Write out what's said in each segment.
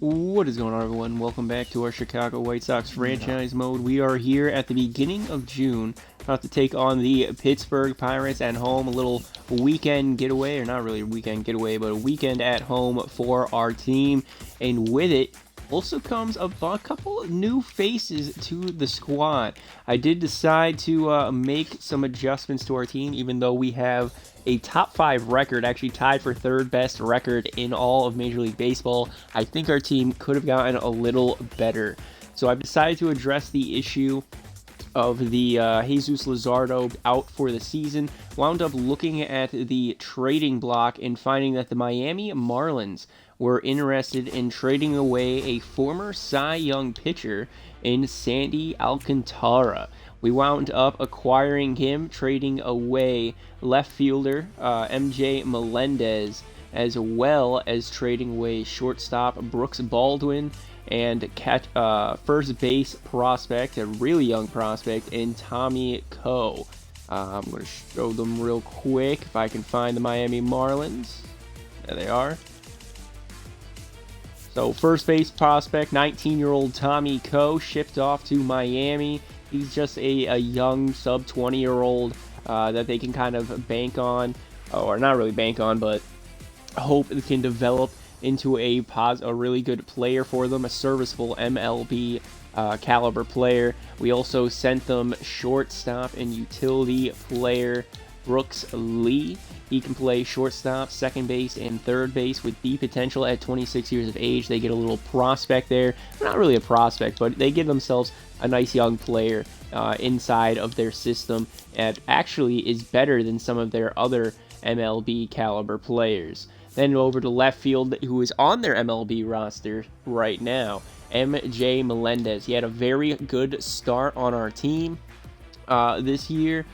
What is going on, everyone? Welcome back to our Chicago White Sox franchise mode. We are here at the beginning of June, about to take on the Pittsburgh Pirates at home. A little weekend getaway, or not really a weekend getaway, but a weekend at home for our team. And with it also comes a couple new faces to the squad. I did decide to make some adjustments to our team, even though we have a top 5 record, actually tied for third best record in all of Major League Baseball. I think our team could have gotten a little better. So I've decided to address the issue of the Jesus Luzardo out for the season. Wound up looking at the trading block and finding that the Miami Marlins were interested in trading away a former Cy Young pitcher in Sandy Alcantara. We wound up acquiring him, trading away left fielder MJ Melendez, as well as trading away shortstop Brooks Baldwin and first base prospect, a really young prospect, in Tommy Koh. I'm going to show them real quick if I can find the Miami Marlins. There they are. So first base prospect, 19-year-old Tommy Koh, shipped off to Miami. He's just a young sub-20-year-old that they can kind of bank on, or not really bank on, but hope it can develop into a really good player for them, a serviceable MLB caliber player. We also sent them shortstop and utility player Brooks Lee. He can play shortstop, second base, and third base with the potential at 26 years of age. They get a little prospect there. Not really a prospect, but they give themselves a nice young player inside of their system, and actually is better than some of their other MLB caliber players. Then over to left field, who is on their MLB roster right now, MJ Melendez. He had a very good start on our team this year.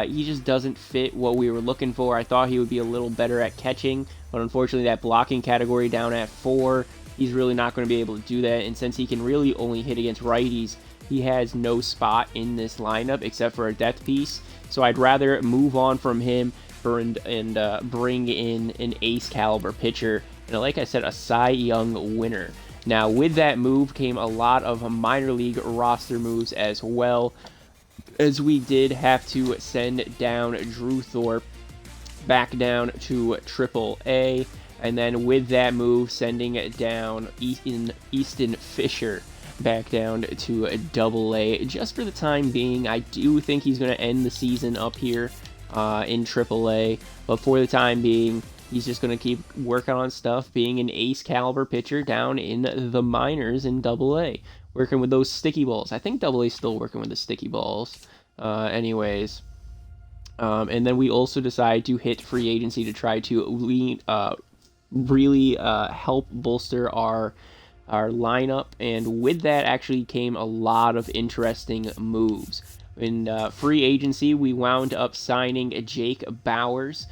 He just doesn't fit what we were looking for. I thought he would be a little better at catching, but unfortunately that blocking category down at 4, he's really not going to be able to do that. And since he can really only hit against righties, he has no spot in this lineup except for a depth piece. So I'd rather move on from him and bring in an ace caliber pitcher, and like I said, a Cy Young winner. Now with that move came a lot of minor league roster moves as well, as we did have to send down Drew Thorpe back down to AAA, and then with that move sending down Easton Fisher back down to AA. Just for the time being, I do think he's going to end the season up here in AAA, but for the time being, he's just going to keep working on stuff, being an ace caliber pitcher down in the minors in AA, working with those sticky balls. I think AA is still working with the sticky balls. And then we also decide to hit free agency to try to really help bolster our lineup, and with that actually came a lot of interesting moves. In free agency, we wound up signing Jake Bauers,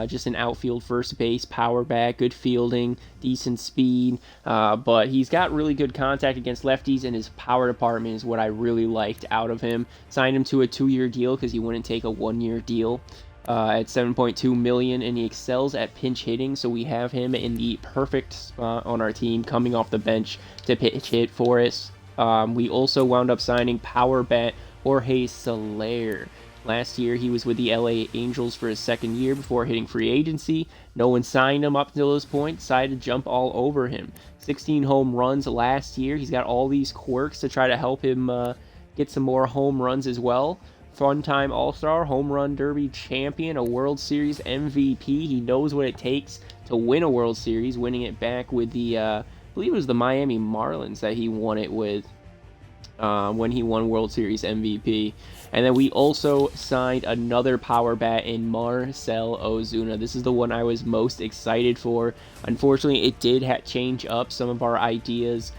just an outfield first base power bat, good fielding, decent speed, but he's got really good contact against lefties, and his power department is what I really liked out of him. Signed him to a 2-year deal because he wouldn't take a 1-year deal at $7.2 million, and he excels at pinch hitting, so we have him in the perfect spot on our team, coming off the bench to pitch hit for us. We also wound up signing power bat Jorge Soler. Last year, he was with the LA Angels for his second year before hitting free agency. No one signed him up until this point, decided to jump all over him. 16 home runs last year. He's got all these quirks to try to help him get some more home runs as well. Fun-time All-Star, Home Run Derby champion, a World Series MVP. He knows what it takes to win a World Series, winning it back with the, I believe it was the Miami Marlins that he won it with. When he won World Series MVP. And then we also signed another power bat in Marcell Ozuna. This is the one I was most excited for. Unfortunately, it did change up some of our ideas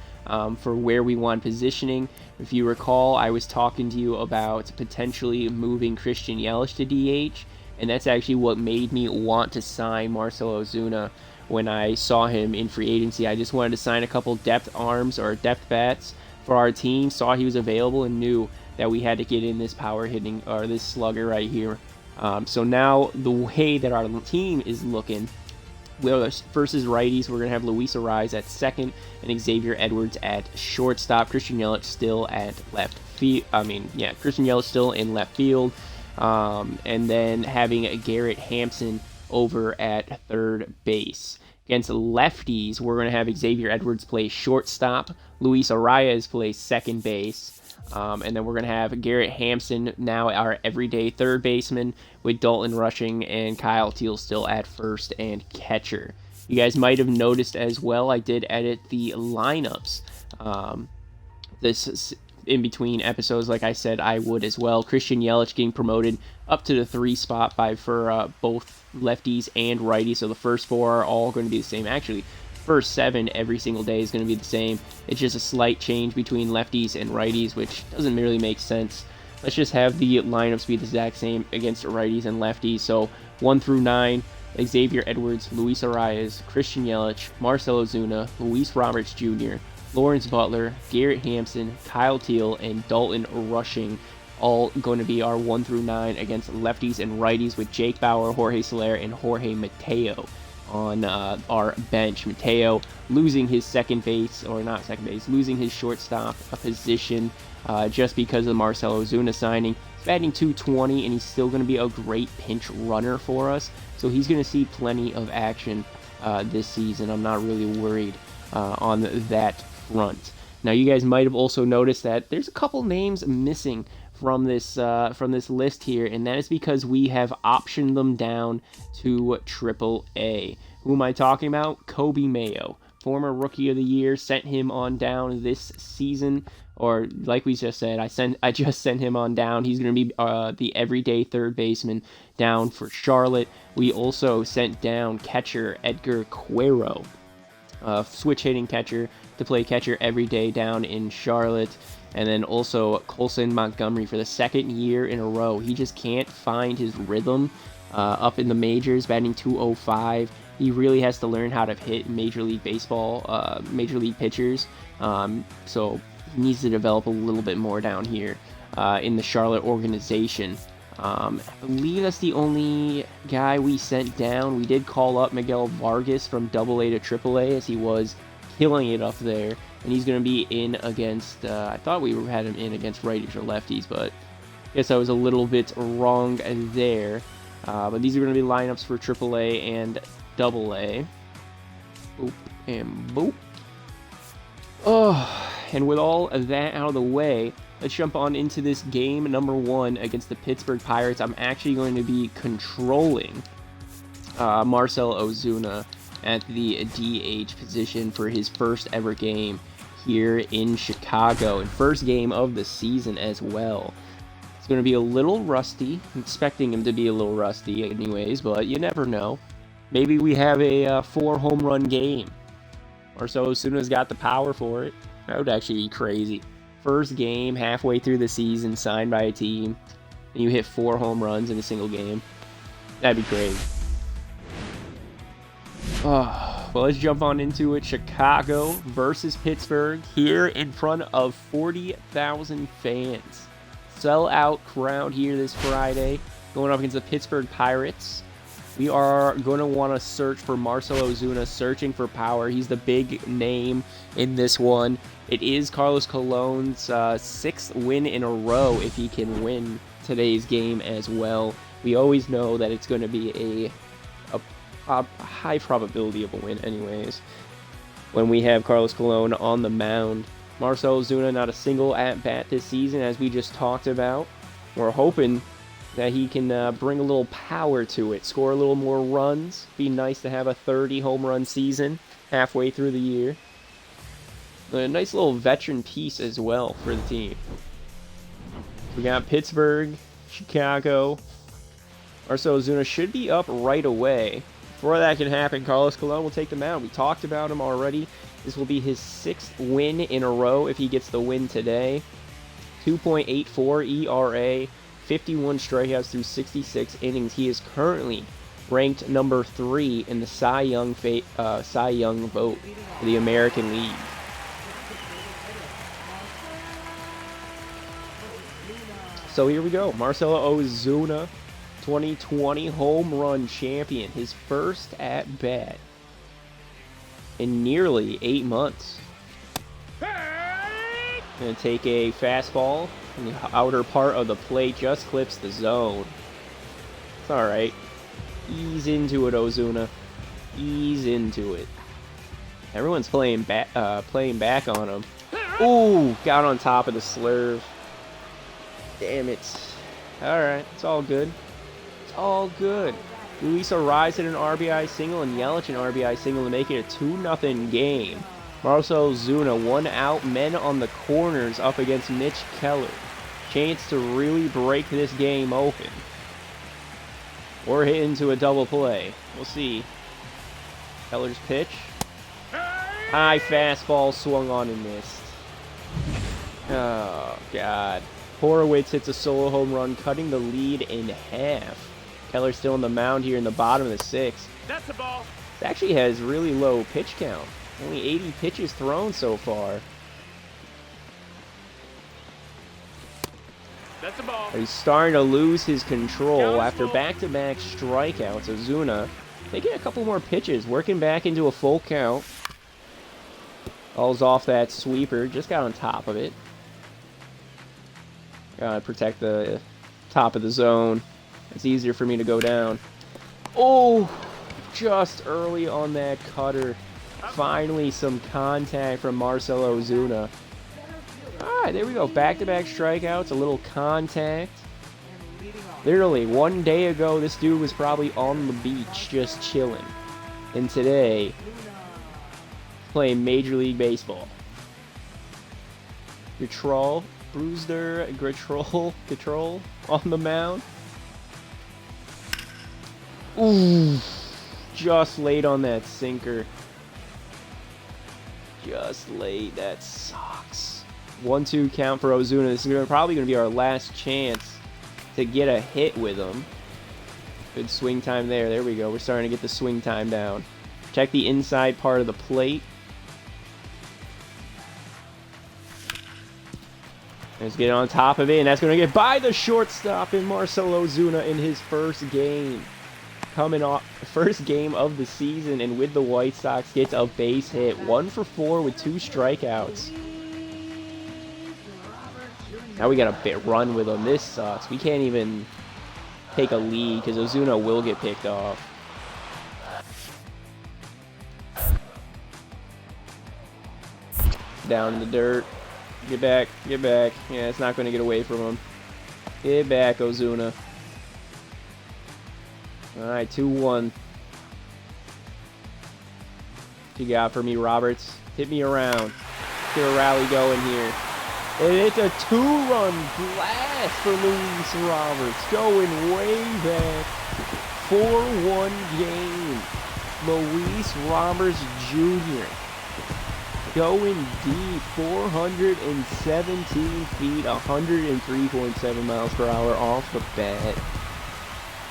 for where we want positioning. If you recall, I was talking to you about potentially moving Christian Yelich to DH, and that's actually what made me want to sign Marcell Ozuna when I saw him in free agency. I just wanted to sign a couple depth arms or depth bats for our team, saw he was available, and knew that we had to get in this power hitting, or this slugger right here. So now the way that our team is looking Versus righties, we're going to have Luis Arraez at second and Xavier Edwards at shortstop. Christian Yelich still at left field. Christian Yelich still in left field. And then having Garrett Hampson over at third base. Against lefties, we're going to have Xavier Edwards play shortstop, Luis Arraez play second base, and then we're going to have Garrett Hampson, now our everyday third baseman, with Dalton Rushing and Kyle Teel still at first and catcher. You guys might have noticed as well, I did edit the lineups. This in between episodes, like I said, I would as well. Christian Yelich getting promoted up to the 3 spot for both lefties and righties. So the first 4 are all going to be the same. Actually, first 7 every single day is going to be the same. It's just a slight change between lefties and righties, which doesn't really make sense. Let's just have the lineups be the exact same against righties and lefties. So 1 through 9, Xavier Edwards, Luis Arraez, Christian Yelich, Marcell Ozuna, Luis Roberts Jr., Lawrence Butler, Garrett Hampson, Kyle Teel, and Dalton Rushing, all going to be our 1 through 9 against lefties and righties, with Jake Bauer, Jorge Soler, and Jorge Mateo on our bench. Mateo losing his losing his shortstop position just because of the Marcell Ozuna signing. He's batting .220, and he's still going to be a great pinch runner for us, so he's going to see plenty of action this season. I'm not really worried on that front. Now, you guys might have also noticed that there's a couple names missing from this list here, and that is because we have optioned them down to AAA. Who am I talking about? Coby Mayo, former Rookie of the Year. Sent him on down this season, or like we just said, I just sent him on down. He's going to be the everyday third baseman down for Charlotte. We also sent down catcher Edgar Quero, switch hitting catcher, to play catcher every day down in Charlotte. And then also Colson Montgomery for the 2nd year in a row. He just can't find his rhythm up in the majors, batting .205. He really has to learn how to hit Major League Baseball, Major League pitchers. So he needs to develop a little bit more down here in the Charlotte organization. I believe that's the only guy we sent down. We did call up Miguel Vargas from AA to AAA, as he was killing it up there, and he's going to be in against, I thought we had him in against righties or lefties, but I guess I was a little bit wrong there. But these are going to be lineups for AAA and AA. Boop and boop. Oh, and with all of that out of the way, let's jump on into this game number 1 against the Pittsburgh Pirates. I'm actually going to be controlling Marcell Ozuna at the DH position for his first ever game here in Chicago, and first game of the season as well. It's going to be a little rusty. I'm expecting him to be a little rusty anyways, but you never know. Maybe we have a 4 home run game. Marcell Ozuna's got the power for it. That would actually be crazy. First game, halfway through the season, signed by a team, and you hit 4 home runs in a single game. That'd be great. Well, let's jump on into it. Chicago versus Pittsburgh here in front of 40,000 fans. Sell-out crowd here this Friday, going up against the Pittsburgh Pirates. We are going to want to search for Marcell Ozuna, searching for power. He's the big name in this one. It is Carlos Colon's 6th win in a row if he can win today's game as well. We always know that it's going to be a high probability of a win anyways when we have Carlos Colon on the mound. Marcell Ozuna not a single at-bat this season, as we just talked about. We're hoping that he can bring a little power to it, score a little more runs. Be nice to have a 30 home run season halfway through the year. A nice little veteran piece as well for the team. We got Pittsburgh, Chicago. Marcell Ozuna should be up right away. Before that can happen, Carlos Colon will take the mound. We talked about him already. This will be his 6th win in a row if he gets the win today. 2.84 ERA, 51 strikeouts through 66 innings. He is currently ranked number 3 in the Cy Young vote for the American League. So here we go. Marcell Ozuna, 2020 home run champion. His first at bat in nearly 8 months. Gonna take a fastball, and the outer part of the plate just clips the zone. It's alright. Ease into it, Ozuna. Ease into it. Everyone's playing back on him. Ooh, got on top of the slurve. Damn it. Alright, it's all good. It's all good. Luis Arraez hit an RBI single and Yelich an RBI single to make it a 2-0 game. Marcell Ozuna, 1 out, men on the corners up against Mitch Keller. Chance to really break this game open. Or hit into a double play. We'll see. Keller's pitch. High fastball swung on and missed. Oh, God. Horowitz hits a solo home run, cutting the lead in half. Keller's still on the mound here in the bottom of the 6th. That's a ball. It actually has really low pitch count. Only 80 pitches thrown so far. That's a ball. But he's starting to lose his control after back-to-back strikeouts. Ozuna taking a couple more pitches, working back into a full count. Ball's off that sweeper, just got on top of it. Gotta protect the top of the zone. It's easier for me to go down. Oh, just early on that cutter. Finally some contact from Marcell Ozuna. Alright, there we go. Back-to-back strikeouts, a little contact. Literally, 1 day ago, this dude was probably on the beach just chilling. And today, playing Major League Baseball. Gatrol on the mound. Ooh, just late on that sinker. Just late. That sucks. 1-2 count for Ozuna. This is probably going to be our last chance to get a hit with him. Good swing time there. There we go. We're starting to get the swing time down. Check the inside part of the plate. Let's get on top of it, and that's going to get by the shortstop in Marcell Ozuna in his first game. Coming off first game of the season, and with the White Sox, gets a base hit. 1 for 4 with 2 strikeouts. Now we got a bit run with him. This sucks. We can't even take a lead because Ozuna will get picked off. Down in the dirt. Get back, get back. Yeah, it's not going to get away from him. Get back, Ozuna. Alright, 2-1. What you got for me, Roberts? Hit me around. Get a rally going here. And it's a 2-run blast for Luis Roberts. Going way back. 4-1 game. Luis Roberts Jr. Going deep, 417 feet, 103.7 miles per hour off the bat.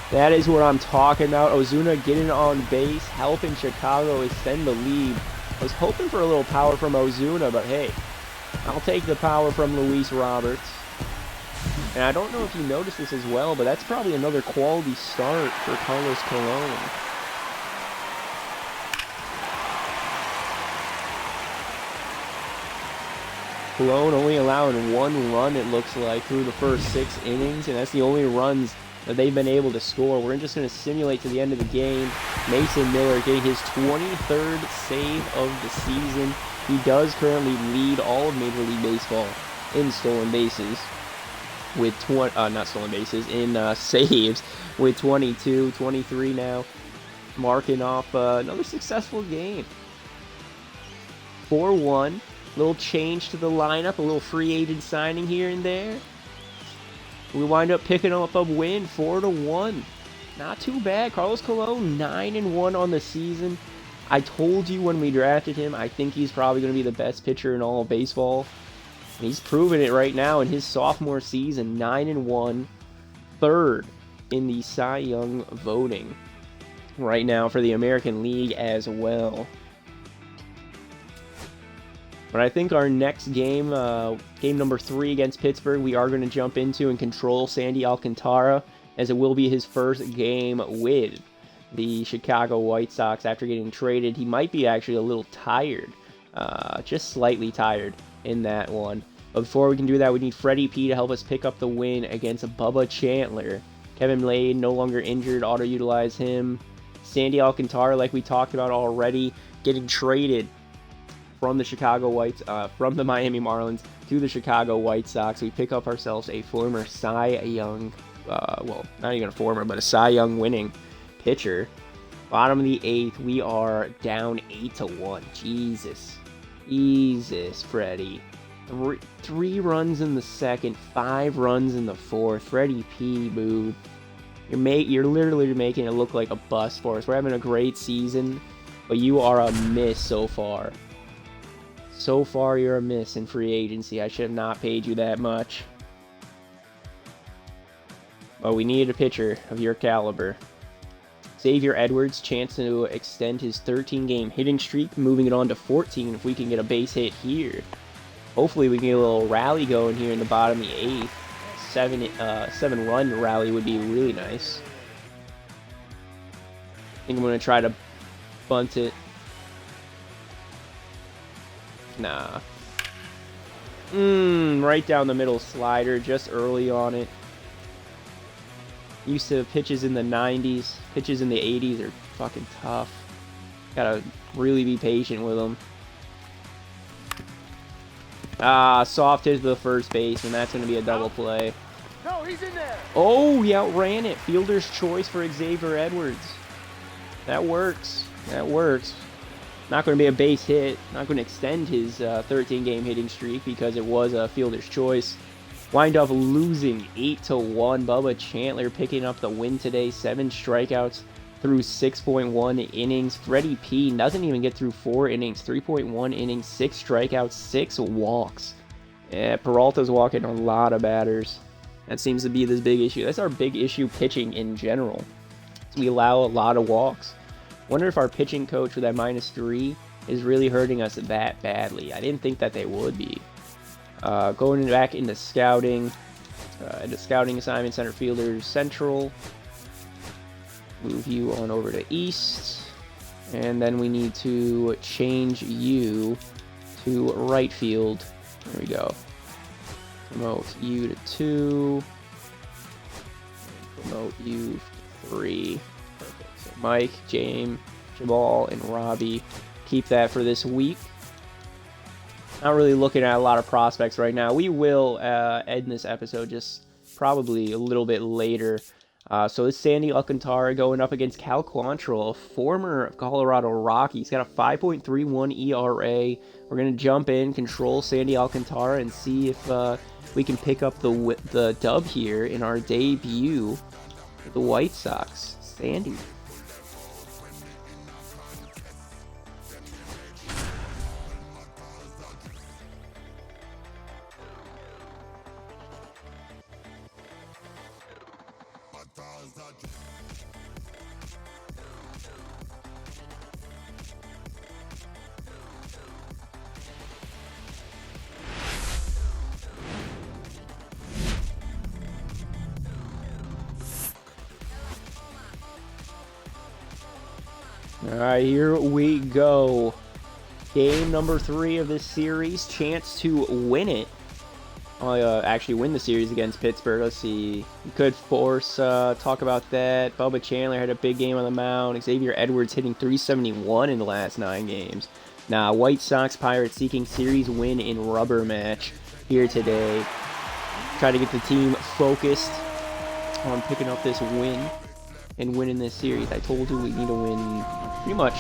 That is what I'm talking about. Ozuna getting on base, helping Chicago extend the lead. I was hoping for a little power from Ozuna, but hey, I'll take the power from Luis Roberts. And I don't know if you noticed this as well, but that's probably another quality start for Carlos Colon. Colon only allowing 1 run, it looks like, through the first 6 innings, and that's the only runs that they've been able to score. We're just going to simulate to the end of the game. Mason Miller getting his 23rd save of the season. He does currently lead all of Major League Baseball in stolen bases with saves with 22, 23 now, marking off another successful game. 4-1. Little change to the lineup, a little free agent signing here and there. We wind up picking up a win, 4-1. Not too bad. Carlos Colon, 9-1 on the season. I told you when we drafted him, I think he's probably going to be the best pitcher in all of baseball. And he's proven it right now in his sophomore season, 9-1, 3rd in the Cy Young voting right now for the American League as well. But I think our next game, game number 3 against Pittsburgh, we are going to jump into and control Sandy Alcantara, as it will be his first game with the Chicago White Sox after getting traded. He might be actually a little tired, just slightly tired in that one. But before we can do that, we need Freddie P to help us pick up the win against Bubba Chandler. Kevin Lade, no longer injured, auto-utilize him. Sandy Alcantara, like we talked about already, getting traded from the Miami Marlins to the Chicago White Sox. We pick up ourselves a former Cy Young, well, not even a former, but a Cy Young winning pitcher. Bottom of the 8th, we are down 8-1. Jesus, Freddie. Three runs in the second, 5 runs in the fourth. Freddie P, boo. You're literally making it look like a bust for us. We're having a great season, but you are a miss so far. So far, you're a miss in free agency. I should have not paid you that much. But we needed a pitcher of your caliber. Xavier Edwards, chance to extend his 13-game hitting streak, moving it on to 14 if we can get a base hit here. Hopefully we can get a little rally going here in the bottom of the 8th. 7-run rally would be really nice. I think I'm going to try to bunt it. Nah. Right down the middle slider, just early on it. Used to pitches in the 90s. Pitches in the 80s are fucking tough. Gotta really be patient with them. Soft hit to the first base, and that's going to be a double play. No, he's in there. Oh, he outran it. Fielder's choice for Xavier Edwards. That works. That works. Not going to be a base hit. Not going to extend his 13-game hitting streak because it was a fielder's choice. Wind up losing 8-1. Bubba Chandler picking up the win today. 7 strikeouts through 6.1 innings. Freddie P doesn't even get through 4 innings. 3.1 innings, 6 strikeouts, 6 walks. Yeah, Peralta's walking a lot of batters. That seems to be this big issue. That's our big issue pitching in general. We allow a lot of walks. Wonder if our pitching coach with that -3 is really hurting us that badly. I didn't think that they would be. Going back into scouting. Assignment, center fielder, central. Move you on over to east. And then we need to change you to right field. There we go. Promote you to 2. Promote you to 3. Perfect. So Mike, James, Jabal, and Robbie. Keep that for this week. Not really looking at a lot of prospects right now. We will end this episode just probably a little bit later. So it's Sandy Alcantara going up against Cal Quantrill, a former Colorado Rocky. He's got a 5.31 ERA. We're going to jump in, control Sandy Alcantara, and see if we can pick up the dub here in our debut with the White Sox. Sandy. Alright, here we go. Game number 3 of this series. Chance to win it. Actually win the series against Pittsburgh. Let's see. We could force talk about that. Bubba Chandler had a big game on the mound. Xavier Edwards hitting .371 in the last 9 games. Now, White Sox Pirates seeking series win in rubber match here today. Try to get the team focused on picking up this win and winning this series. I told you we need to win pretty much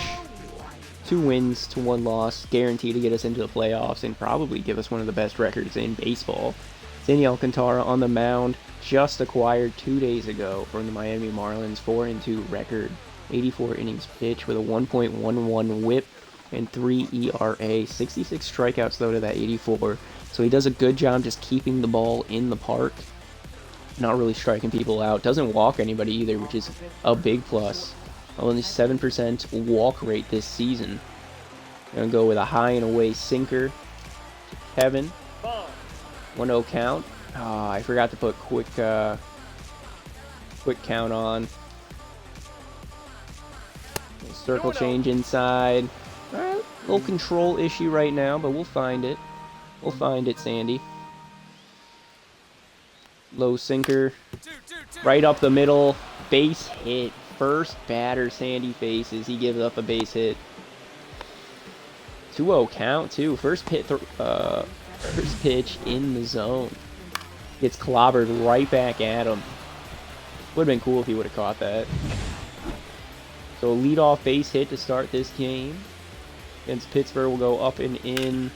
2 wins to 1 loss, guaranteed to get us into the playoffs and probably give us one of the best records in baseball. Sandy Alcantara on the mound, just acquired 2 days ago from the Miami Marlins, 4-2 record, 84 innings pitched with a 1.11 whip and 3 ERA, 66 strikeouts though to that 84. So he does a good job just keeping the ball in the park, not really striking people out. Doesn't walk anybody either, which is a big plus. Only 7% walk rate this season. Gonna go with a high and away sinker. Kevin. 1-0 count. I forgot to put quick count on. Circle change inside. Alright, little control issue right now, but we'll find it. We'll find it, Sandy. Low sinker. Right up the middle. Base hit. First batter Sandy faces. He gives up a base hit. 2-0 count, too. First pitch in the zone. Gets clobbered right back at him. Would have been cool if he would have caught that. So leadoff base hit to start this game. Against Pittsburgh, will go up and in.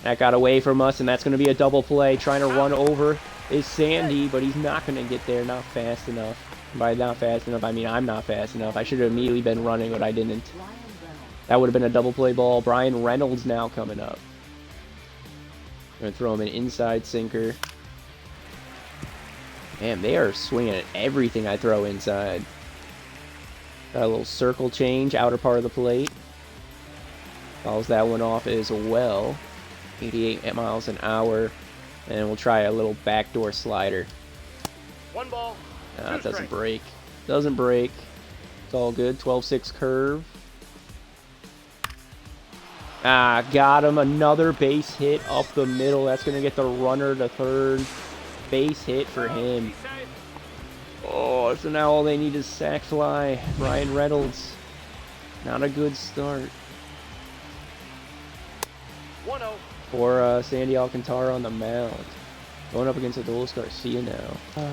That got away from us, and that's going to be a double play. Trying to run over is Sandy, but he's not going to get there. Not fast enough. By not fast enough, I mean I'm not fast enough. I should have immediately been running, but I didn't. That would have been a double play ball. Bryan Reynolds now coming up. Going to throw him an inside sinker. Man, they are swinging at everything I throw inside. Got a little circle change, outer part of the plate. Fouls that one off as well. 88 miles an hour. And we'll try a little backdoor slider. One ball. It doesn't break. Doesn't break. It's all good. 12-6 curve. Got him. Another base hit up the middle. That's going to get the runner to third. Base hit for him. Oh, so now all they need is sac fly. Bryan Reynolds. Not a good start. 1-0. For Sandy Alcantara on the mound. Going up against Adolis Garcia now. Come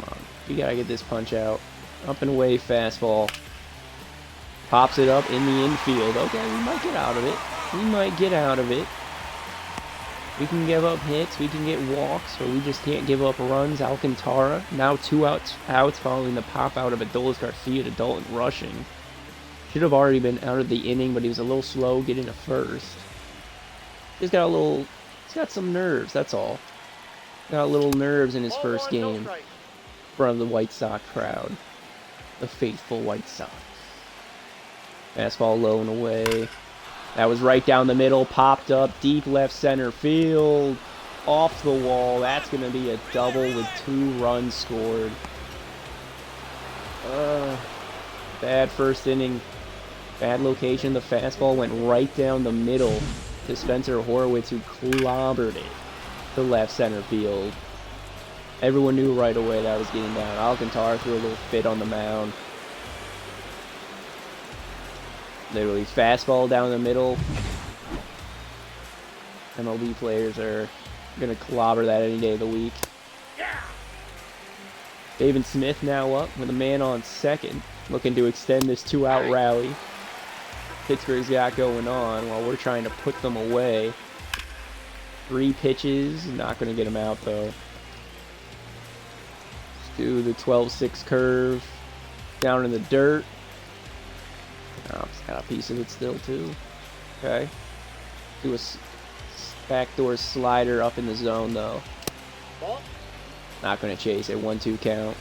on. You gotta get this punch out. Up and away fastball. Pops it up in the infield. Okay, we might get out of it. We might get out of it. We can give up hits. We can get walks. But we just can't give up runs. Alcantara. Now 2 outs following the pop out of Adolis Garcia to Dalton Rushing. Should have already been out of the inning, but he was a little slow getting to first. He's got some nerves, that's all. Got a little nerves in his first game in front of the White Sox crowd. The faithful White Sox. Fastball low and away. That was right down the middle, popped up, deep left center field. Off the wall, that's going to be a double with 2 runs scored. Bad first inning. Bad location. The fastball went right down the middle to Spencer Horwitz, who clobbered it to left center field. Everyone knew right away that was getting down. Alcantara threw a little fit on the mound. Literally fastball down the middle. MLB players are going to clobber that any day of the week. David Smith now up with a man on second, looking to extend this 2-out rally Pittsburgh's got going on while we're trying to put them away. 3 pitches, not going to get him out though. Let's do the 12-6 curve down in the dirt. Oh, he's got a piece of it still too. Okay. Do a backdoor slider up in the zone though. Ball. Not going to chase it. 1-2 count.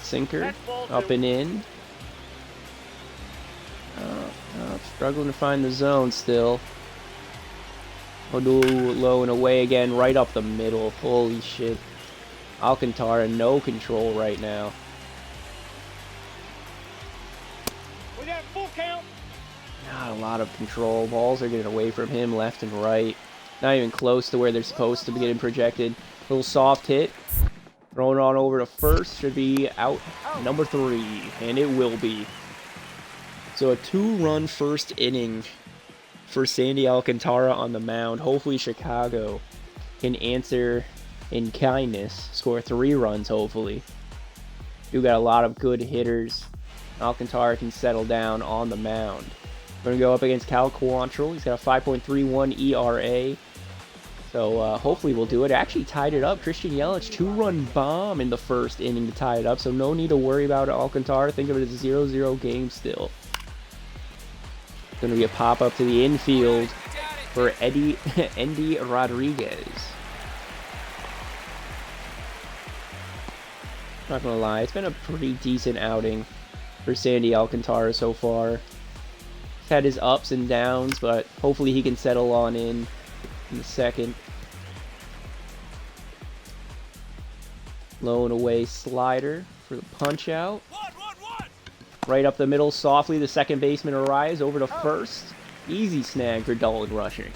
Sinker up and in. Struggling to find the zone still. Odoo low and away again, right up the middle. Holy shit. Alcantara, no control right now. We got full count. Not a lot of control. Balls are getting away from him left and right. Not even close to where they're supposed to be getting projected. Little soft hit. Thrown on over to first. Should be out number 3. And it will be. So a 2-run first inning for Sandy Alcantara on the mound. Hopefully Chicago can answer in kindness. Score 3 runs, hopefully. You got a lot of good hitters. Alcantara can settle down on the mound. We're going to go up against Cal Quantrill. He's got a 5.31 ERA. So hopefully we'll do it. Actually tied it up. Christian Yelich, 2-run bomb in the first inning to tie it up. So no need to worry about Alcantara. Think of it as a 0-0 game still. Going to be a pop-up to the infield for Endy Rodriguez. Not going to lie, it's been a pretty decent outing for Sandy Alcantara so far. He's had his ups and downs, but hopefully he can settle on in the second. Low and away slider for the punch out. Right up the middle softly, the second baseman Arraez over to first. Easy snag for Dalton Rushing.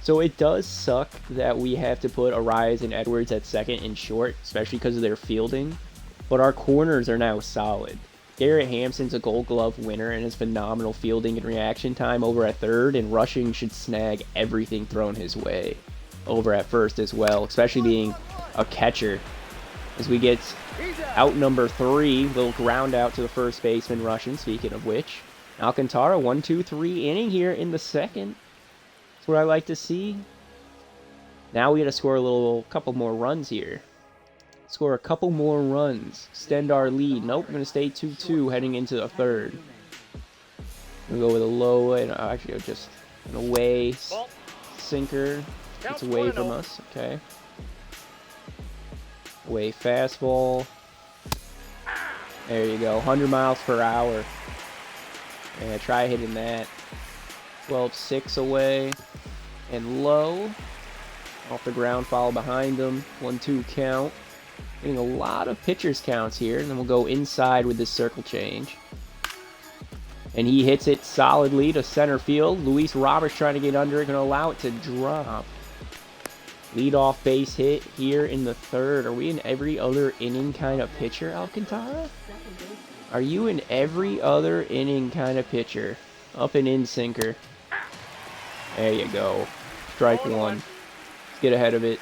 So it does suck that we have to put Arraez and Edwards at second and short, especially because of their fielding. But our corners are now solid. Garrett Hampson's a Gold Glove winner and has phenomenal fielding and reaction time over at third, and Rushing should snag everything thrown his way over at first as well, especially being a catcher. As we get out number 3, little ground out to the first baseman Rushing, speaking of which. Alcantara, 1-2-3 inning here in the second. That's what I like to see. Now we got to score a couple more runs here. Score a couple more runs. Extend our lead. Nope, I'm going to stay 2-2 heading into the third. We'll go with a low and actually just an away sinker. It's away from us. Okay. Away fastball. There you go. 100 miles per hour. Yeah, try hitting that. 12-6 away. And low. Off the ground, foul behind him. 1-2 count. Getting a lot of pitcher's counts here. And then we'll go inside with this circle change. And he hits it solidly to center field. Luis Roberts trying to get under it. Going to allow it to drop. Lead-off base hit here in the third. Are we in every other inning kind of pitcher, Alcantara? Are you in every other inning kind of pitcher? Up and in sinker. There you go. Strike one. Let's get ahead of it.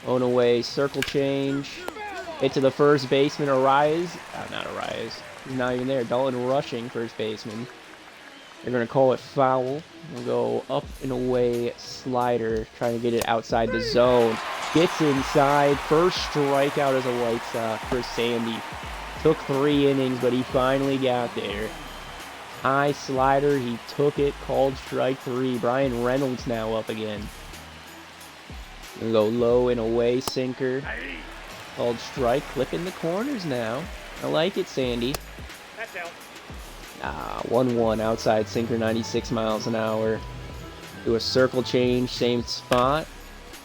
On away, circle change. Hit to the first baseman, Arraez. Not Arraez. He's not even there. Dalton Rushing, first baseman. They're going to call it foul. We'll go up and away slider, trying to get it outside the zone. Gets inside. First strikeout as a White Sox for Sandy. Took 3 innings, but he finally got there. High slider. He took it. Called strike 3. Bryan Reynolds now up again. We'll go low and away sinker. Called strike. Clipping the corners now. I like it, Sandy. That's out. 1-1 outside sinker, 96 miles an hour. Do a circle change, same spot.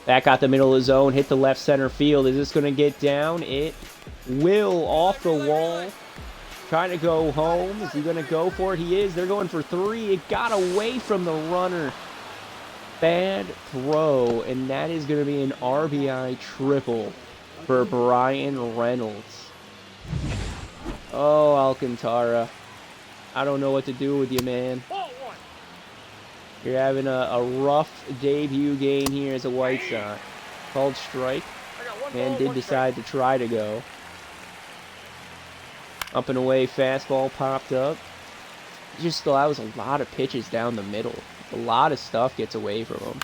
Back out the middle of the zone, hit the left center field. Is this going to get down? It will, off the wall. Trying to go home. Is he going to go for it? He is. They're going for 3. It got away from the runner. Bad throw, and that is going to be an RBI triple for Bryan Reynolds. Oh, Alcantara. I don't know what to do with you, man. You're having a rough debut game here as a White Sox. Called strike. Man did decide to try to go. Up and away fastball popped up. Just allows a lot of pitches down the middle. A lot of stuff gets away from him.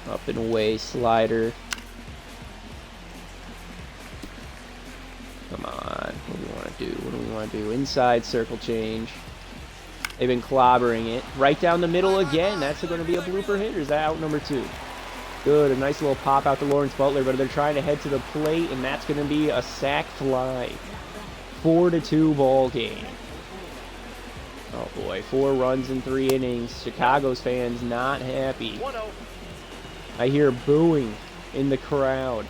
Up and away slider. Come on. What do we want to do? What do we want to do? Inside circle change. They've been clobbering it. Right down the middle again. That's going to be a blooper hit, or is that out number 2? Good. A nice little pop out to Lawrence Butler, but they're trying to head to the plate, and that's going to be a sac fly. 4-2 ball game. Oh boy. 4 runs in 3 innings. Chicago's fans not happy. I hear booing in the crowd.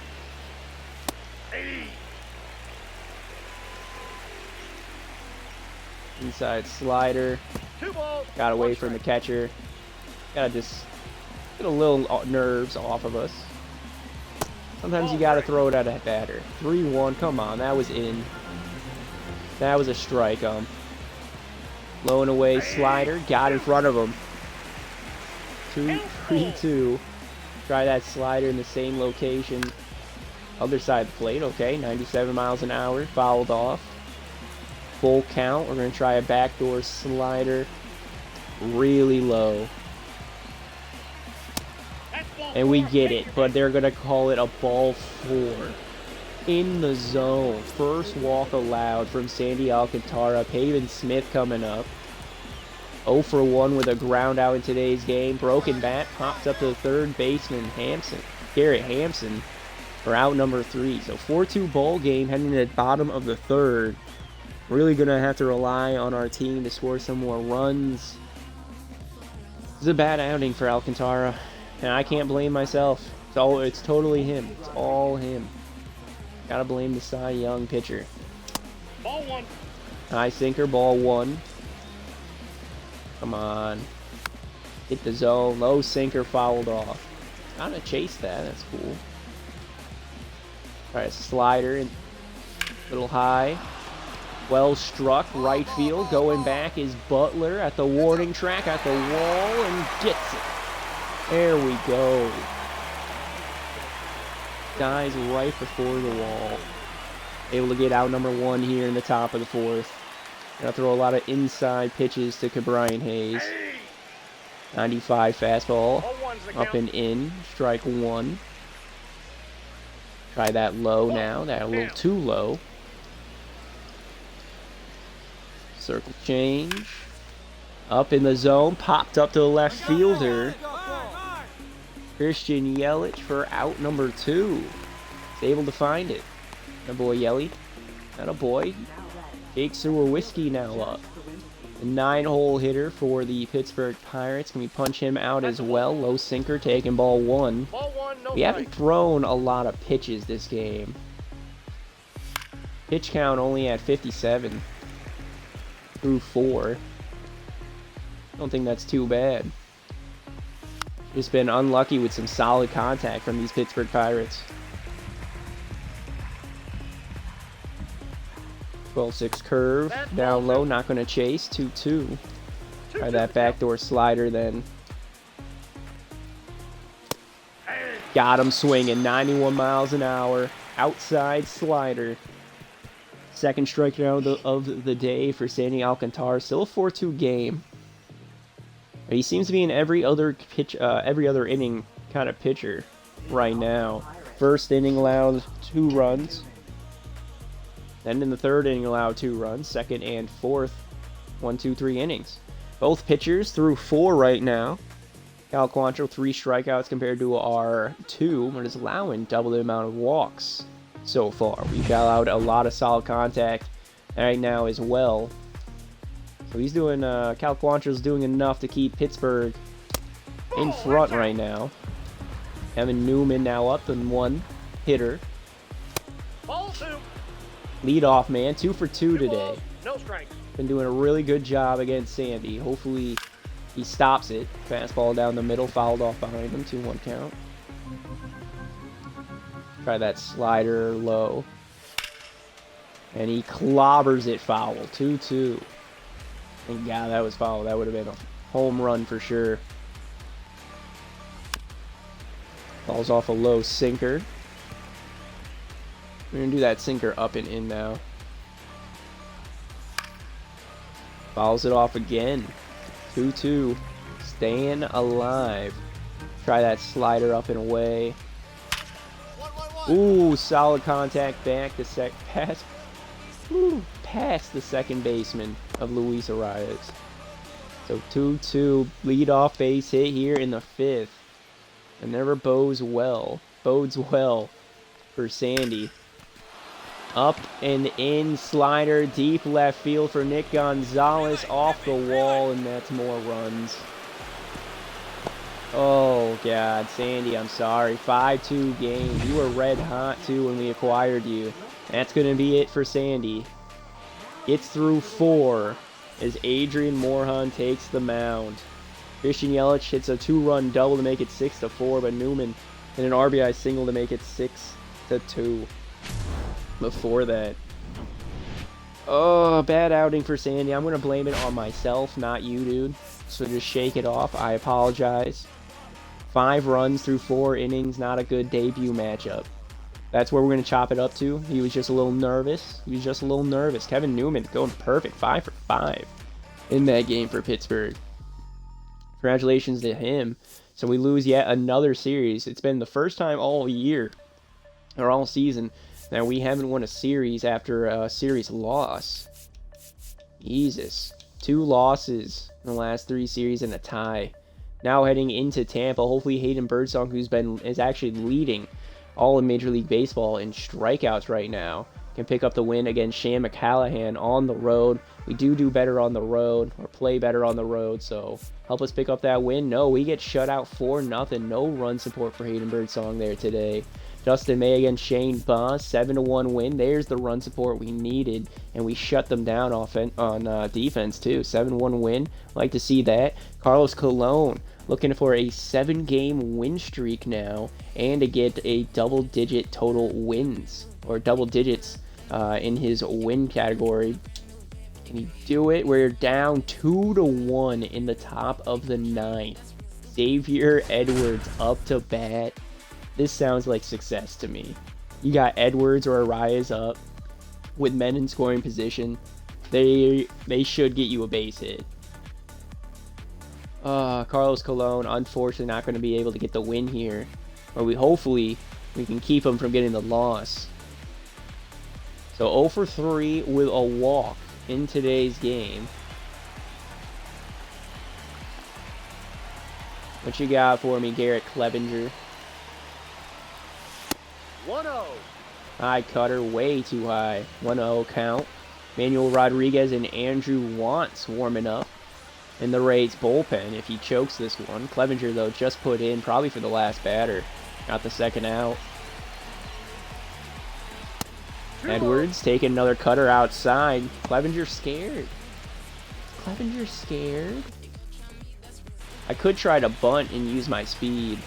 Inside slider. Got away from the catcher. Gotta just get a little nerves off of us. Sometimes you gotta throw it at a batter. 3-1. Come on, that was in. That was a strike. Low and away slider. Got in front of him. 3-2. Try that slider in the same location. Other side of the plate. Okay, 97 miles an hour. Fouled off. Full count. We're going to try a backdoor slider. Really low. And we get it, but they're going to call it a ball 4. In the zone. First walk allowed from Sandy Alcantara. Pavin Smith coming up. 0 for 1 with a ground out in today's game. Broken bat. Pops up to the third baseman, Hampson. Garrett Hampson for out number 3. So 4-2 ball game heading to the bottom of the third. Really going to have to rely on our team to score some more runs. It's a bad outing for Alcantara, and I can't blame myself. It's totally him. It's all him. Gotta blame the Cy Young pitcher. Ball 1. High sinker, ball 1. Come on. Hit the zone. Low sinker, fouled off. Gotta chase that. That's cool. Alright, slider. Little high. Well struck. Right field. Going back is Butler at the warning track at the wall and gets it. There we go. Dies right before the wall. Able to get out number 1 here in the top of the 4th. Gonna throw a lot of inside pitches to Brian Hayes. 95 fastball. Up and in. Strike 1. Try that low now. That a little too low. Circle change. Up in the zone. Popped up to the left fielder. Christian Yelich for out number 2. He's able to find it. That boy Yelly. That a boy. Jake Sewer Whiskey now up. A 9-hole hitter for the Pittsburgh Pirates. Can we punch him out as well? Low sinker taking ball 1. Ball 1, no We haven't thrown a lot of pitches this game. Pitch count only at 57 through 4. Don't think that's too bad. Just been unlucky with some solid contact from these Pittsburgh Pirates. 12-6 curve, down low, not going to chase, 2-2. Try that backdoor slider then. Got him swinging, 91 miles an hour, outside slider. Second strikeout of the day for Sandy Alcantara, still a 4-2 game. He seems to be in every other inning kind of pitcher right now. First inning allowed 2 runs. Then in the third inning allowed 2 runs. Second and fourth, 1, 2, 3 innings. Both pitchers threw 4 right now. Cal Quantrill 3 strikeouts compared to our 2, but is allowing double the amount of walks so far. We've allowed a lot of solid contact right now as well. So he's doing, Cal Quantrill's doing enough to keep Pittsburgh in front right now. Kevin Newman now up and 1 hitter. Ball 2. Lead off man, 2 for 2 today. No strikes. Been doing a really good job against Sandy. Hopefully he stops it. Fastball down the middle, fouled off behind him, 2-1 count. Try that slider low. And he clobbers it foul, 2-2. Thank God that was foul. That would have been a home run for sure. Falls off a low sinker. We're going to do that sinker up and in now. Fouls it off again. 2-2. Staying alive. Try that slider up and away. Ooh, solid contact back to past the second baseman of Luis Arias. So 2-2, lead off base hit here in the 5th. And never bodes well for Sandy. Up and in, slider, deep left field for Nick Gonzalez, off the wall, and that's more runs. Oh God, Sandy, I'm sorry. 5-2 game. You were red hot too when we acquired you. That's gonna be it for Sandy. Gets through 4 as Adrian Morejon takes the mound. Christian Yelich hits a 2-run double to make it 6-4, but Newman hit an RBI single to make it 6-2. Before that. Oh, bad outing for Sandy. I'm gonna blame it on myself, not you, dude. So just shake it off. I apologize. 5 runs through 4 innings, not a good debut matchup. That's where we're going to chop it up to. He was just a little nervous. Kevin Newman going perfect, 5 for 5 in that game for Pittsburgh. Congratulations to him. So we lose yet another series. It's been the first time all year, or all season, that we haven't won a series after a series loss. Jesus. 2 losses in the last 3 series and a tie. Now heading into Tampa. Hopefully Hayden Birdsong, is actually leading all in Major League Baseball in strikeouts right now, can pick up the win against Shane McCallahan on the road. We do better on the road, or play better on the road, so help us pick up that win. No, we get shut out 4-0. No run support for Hayden Birdsong there today. Dustin May against Shane Boss, 7-1 win. There's the run support we needed, and we shut them down on defense too. 7-1 win. Like to see that. Carlos Colon looking for a 7-game win streak now, and to get a double-digit total wins, or double digits in his win category. Can he do it? We're down 2-1 in the top of the 9th. Xavier Edwards up to bat. This sounds like success to me. You got Edwards or Arias up with men in scoring position. They should get you a base hit. Carlos Colon, unfortunately not going to be able to get the win here. But hopefully we can keep him from getting the loss. So 0 for 3 with a walk in today's game. What you got for me, Garrett Clevenger? 1-0. High cutter, way too high. 1-0 count. Manuel Rodriguez and Andrew Wantz warming up in the Rays bullpen if he chokes this one. Clevenger, though, just put in probably for the last batter. Got the second out. Edwards taking another cutter outside. Clevenger scared. Clevenger scared. I could try to bunt and use my speed.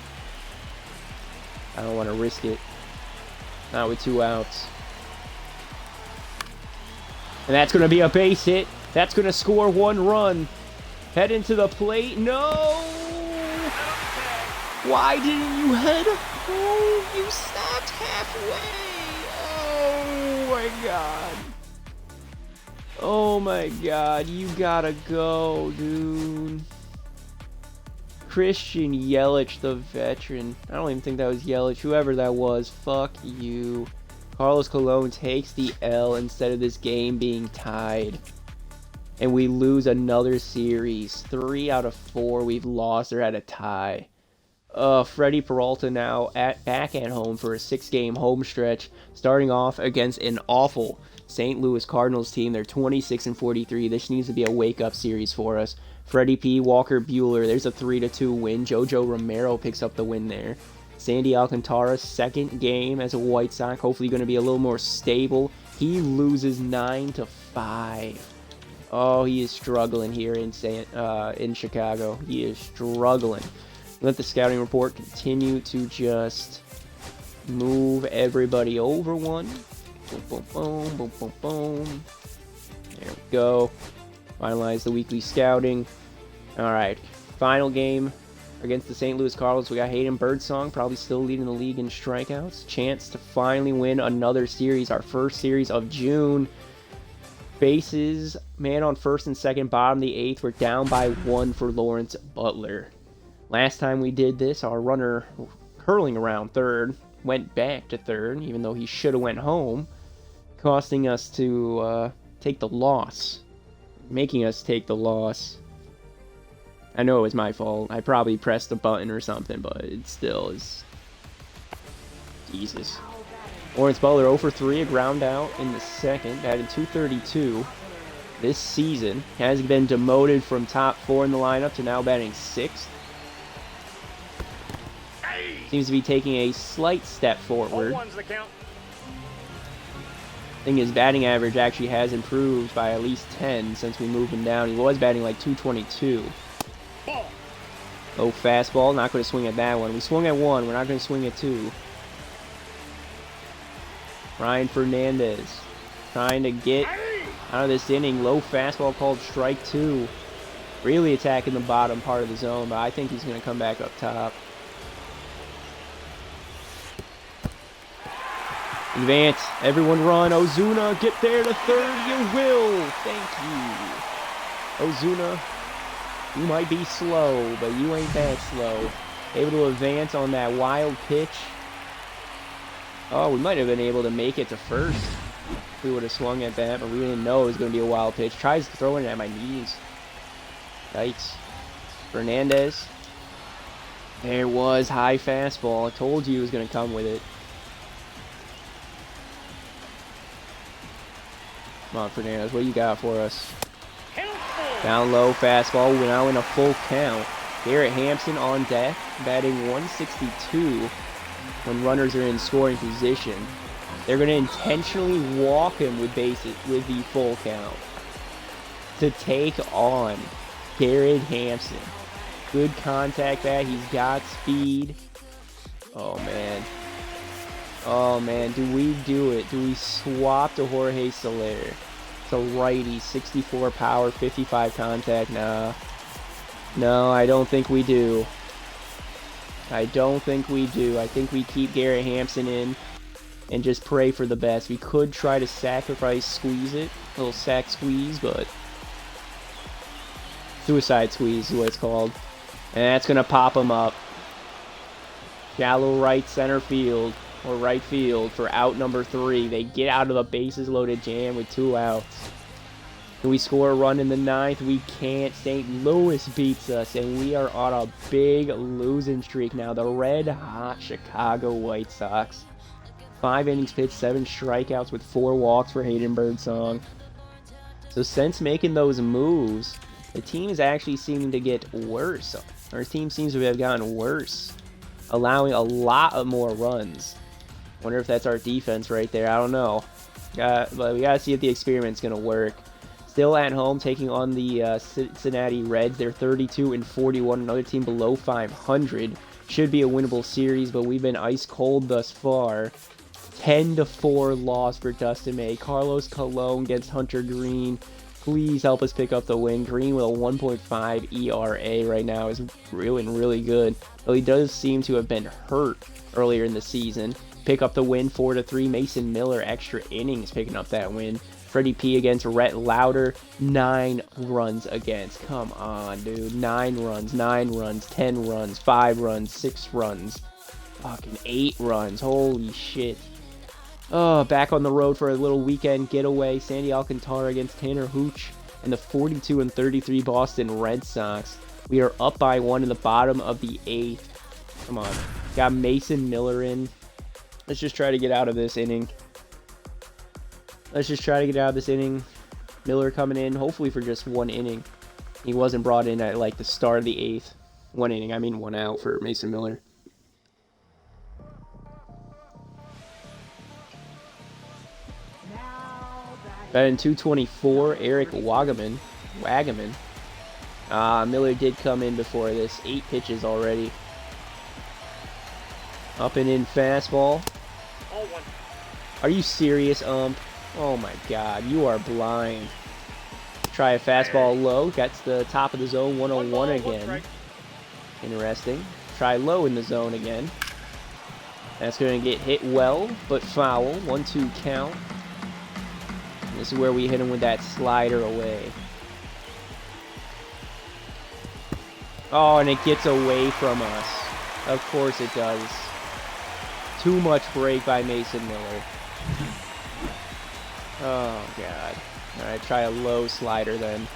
I don't want to risk it. Not with 2 outs. And that's going to be a base hit. That's going to score 1 run. Head into the plate. No! Why didn't you head? Oh, you stopped halfway. Oh my god. Oh my god. You gotta go, dude. Christian Yelich, the veteran. I don't even think that was Yelich. Whoever that was, fuck you. Carlos Colon takes the L instead of this game being tied. And we lose another series. 3 out of 4 we've lost or at a tie. Freddie Peralta now back at home for a 6-game home stretch, starting off against an awful St. Louis Cardinals team. They're 26-43. This needs to be a wake-up series for us. Freddie P. Walker Buehler, there's a 3-2 win. Jojo Romero picks up the win there. Sandy Alcantara's 2nd game as a White Sox, hopefully going to be a little more stable. He loses 9-5. Oh, he is struggling here in Chicago. He is struggling. Let the scouting report continue to just move everybody over one. Boom, boom, boom, boom, boom, boom. There we go. Finalize the weekly scouting. Alright, final game against the St. Louis Cardinals. We got Hayden Birdsong, probably still leading the league in strikeouts. Chance to finally win another series, our first series of June. Bases, man on first and second, bottom of the 8th. We're down by 1 for Lawrence Butler. Last time we did this, our runner curling around third went back to third, even though he should have went home, costing us to take the loss. Making us take the loss. I know it was my fault. I probably pressed a button or something, but it still is. Jesus. Lawrence Butler 0 for 3, a ground out in the 2nd, batted .232 this season. Has been demoted from top 4 in the lineup to now batting 6th. Seems to be taking a slight step forward. I think his batting average actually has improved by at least 10 since we moved him down. He was batting like .222. Low fastball, not going to swing at that one. We swung at 1, we're not going to swing at 2. Ryan Fernandez trying to get out of this inning. Low fastball called strike 2. Really attacking the bottom part of the zone, but I think he's going to come back up top. Advance, everyone run. Ozuna, get there to third. You will. Thank you. Ozuna, you might be slow, but you ain't that slow. Able to advance on that wild pitch. Oh, we might have been able to make it to first if we would have swung at that, but we didn't know it was going to be a wild pitch. Tries throwing it at my knees. Yikes. Fernandez. There was high fastball. I told you he was going to come with it. Come on, Fernandez, what you got for us? Count full. Down low, fastball, we're now in a full count. Garrett Hampson on deck, batting 162 when runners are in scoring position. They're going to intentionally walk him with bases with the full count to take on Garrett Hampson. Good contact bat. He's got speed. Oh, man. Oh, man. Do we do it? Do we swap to Jorge Soler? It's a righty. 64 power, 55 contact. Nah. No, I don't think we do. I don't think we do. I think we keep Garrett Hampson in and just pray for the best. We could try to sacrifice, squeeze it. A little sack squeeze, but suicide squeeze is what it's called. And that's going to pop him up. Shallow right center field, or right field, for out number 3. They get out of the bases loaded jam with 2 outs. Can we score a run in the 9th? We can't. St. Louis beats us, and we are on a big losing streak now. The red-hot Chicago White Sox. 5 innings pitched, 7 strikeouts with 4 walks for Hayden Birdsong. So since making those moves, the team is actually seeming to get worse. Our team seems to have gotten worse, allowing a lot of more runs. Wonder if that's our defense right there. I don't know. But we gotta see if the experiment's gonna work. Still at home, taking on the Cincinnati Reds. They're 32-41. Another team below 500. Should be a winnable series, but we've been ice cold thus far. 10-4 loss for Dustin May. Carlos Colon against Hunter Green. Please help us pick up the win. Green with a 1.5 ERA right now is really good. Though he does seem to have been hurt earlier in the season. Pick up the win 4-3. Mason Miller extra innings picking up that win. Freddie P against Rhett Lauder. 9 runs against. Come on, dude. 9 runs, 9 runs, 10 runs, 5 runs, 6 runs. Fucking 8 runs. Holy shit. Oh, back on the road for a little weekend getaway. Sandy Alcantara against Tanner Hooch and the 42-33 Boston Red Sox. We are up by 1 in the bottom of the 8th. Come on. Got Mason Miller in. Let's just try to get out of this inning. Miller coming in, hopefully for just 1 inning. He wasn't brought in at like the start of the 8th. 1 inning, I mean 1 out for Mason Miller. Batting 224, Eric Wagaman. Miller did come in before this. 8 pitches already. Up and in fastball. All 1. Are you serious, ump? Oh my god, you are blind. Try a fastball low. Gets the top of the zone, 101 again. Interesting. Try low in the zone again. That's going to get hit well, but foul. 1-2 count. This is where we hit him with that slider away. Oh, and it gets away from us. Of course it does. Too much break by Mason Miller. Oh, God. Alright, try a low slider then.